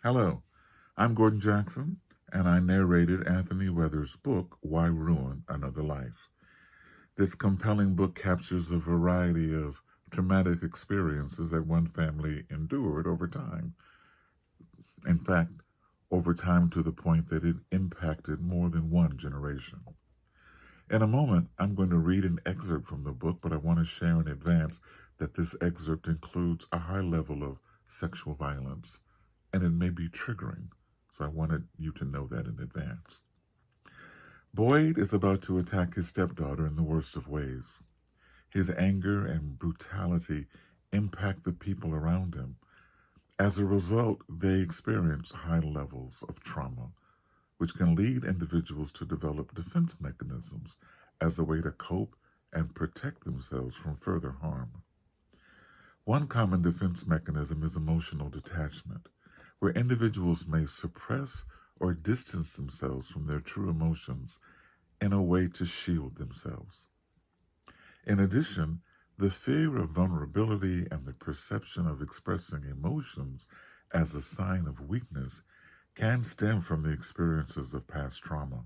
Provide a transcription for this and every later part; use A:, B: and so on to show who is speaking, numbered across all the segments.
A: Hello, I'm Gordon Jackson, and I narrated Anthony Weathers' book, Why Ruin Another Life? This compelling book captures a variety of traumatic experiences that one family endured over time. In fact, over time to the point that it impacted more than one generation. In a moment, I'm going to read an excerpt from the book, but I want to share in advance that this excerpt includes a high level of sexual violence, and it may be triggering. So I wanted you to know that in advance. Boyd is about to attack his stepdaughter in the worst of ways. His anger and brutality impact the people around him. As a result, they experience high levels of trauma, which can lead individuals to develop defense mechanisms as a way to cope and protect themselves from further harm. One common defense mechanism is emotional detachment, where individuals may suppress or distance themselves from their true emotions in a way to shield themselves. In addition, the fear of vulnerability and the perception of expressing emotions as a sign of weakness can stem from the experiences of past trauma.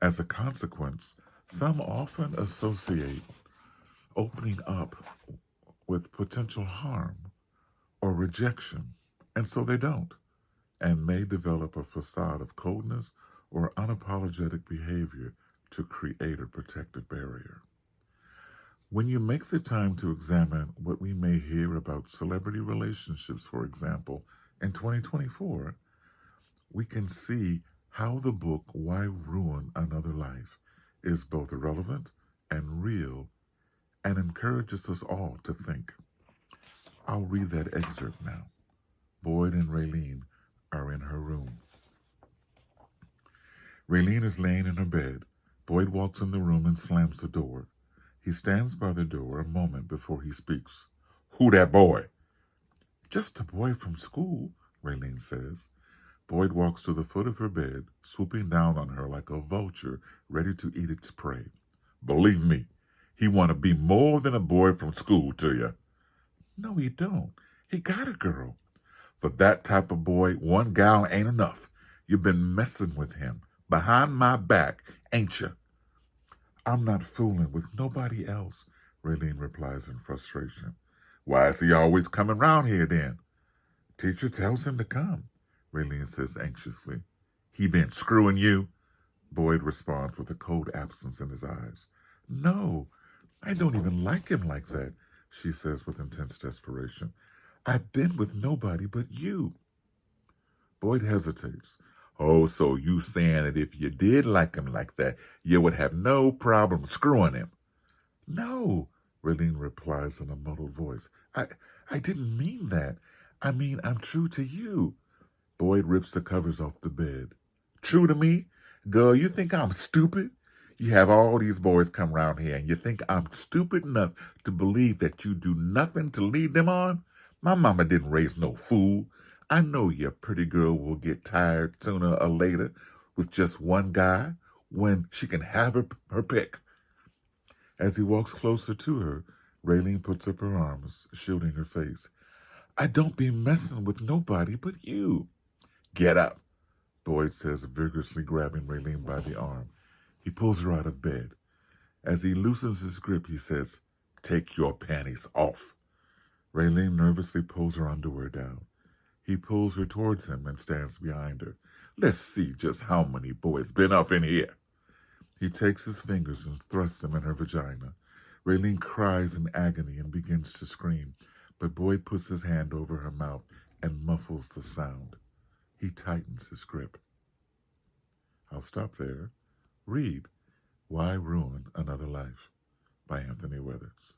A: As a consequence, some often associate opening up with potential harm or rejection, and so they don't, and may develop a facade of coldness or unapologetic behavior to create a protective barrier. When you make the time to examine what we may hear about celebrity relationships, for example, in 2024, we can see how the book Why Ruin Another Life is both relevant and real and encourages us all to think. I'll read that excerpt now. Boyd and Raylene are in her room. Raylene is laying in her bed. Boyd walks in the room and slams the door. He stands by the door a moment before he speaks. "Who that boy?" "Just a boy from school," Raylene says. Boyd walks to the foot of her bed, swooping down on her like a vulture ready to eat its prey. "Believe me, he want to be more than a boy from school to you." "No, he don't. He got a girl." "For that type of boy, one gal ain't enough. You've been messing with him behind my back, ain't you?" "I'm not fooling with nobody else," Raylene replies in frustration. "Why is he always coming round here then?" "Teacher tells him to come," Raylene says anxiously. "He been screwing you?" Boyd responds with a cold absence in his eyes. "No, I don't even like him like that," she says with intense desperation. "I've been with nobody but you." Boyd hesitates. "Oh, so you saying that if you did like him like that, you would have no problem screwing him?" "No," Raylene replies in a muddled voice. I didn't mean that. I mean, I'm true to you." Boyd rips the covers off the bed. "True to me? Girl, you think I'm stupid? You have all these boys come round here and you think I'm stupid enough to believe that you do nothing to lead them on? My mama didn't raise no fool. I know your pretty girl will get tired sooner or later with just one guy when she can have her pick." As he walks closer to her, Raylene puts up her arms, shielding her face. "I don't be messing with nobody but you." "Get up," Boyd says, vigorously grabbing Raylene by the arm. He pulls her out of bed. As he loosens his grip, he says, "Take your panties off." Raylene nervously pulls her underwear down. He pulls her towards him and stands behind her. "Let's see just how many boys been up in here." He takes his fingers and thrusts them in her vagina. Raylene cries in agony and begins to scream, but Boyd puts his hand over her mouth and muffles the sound. He tightens his grip. I'll stop there. Read Why Ruin Another Life by Anthony Weathers.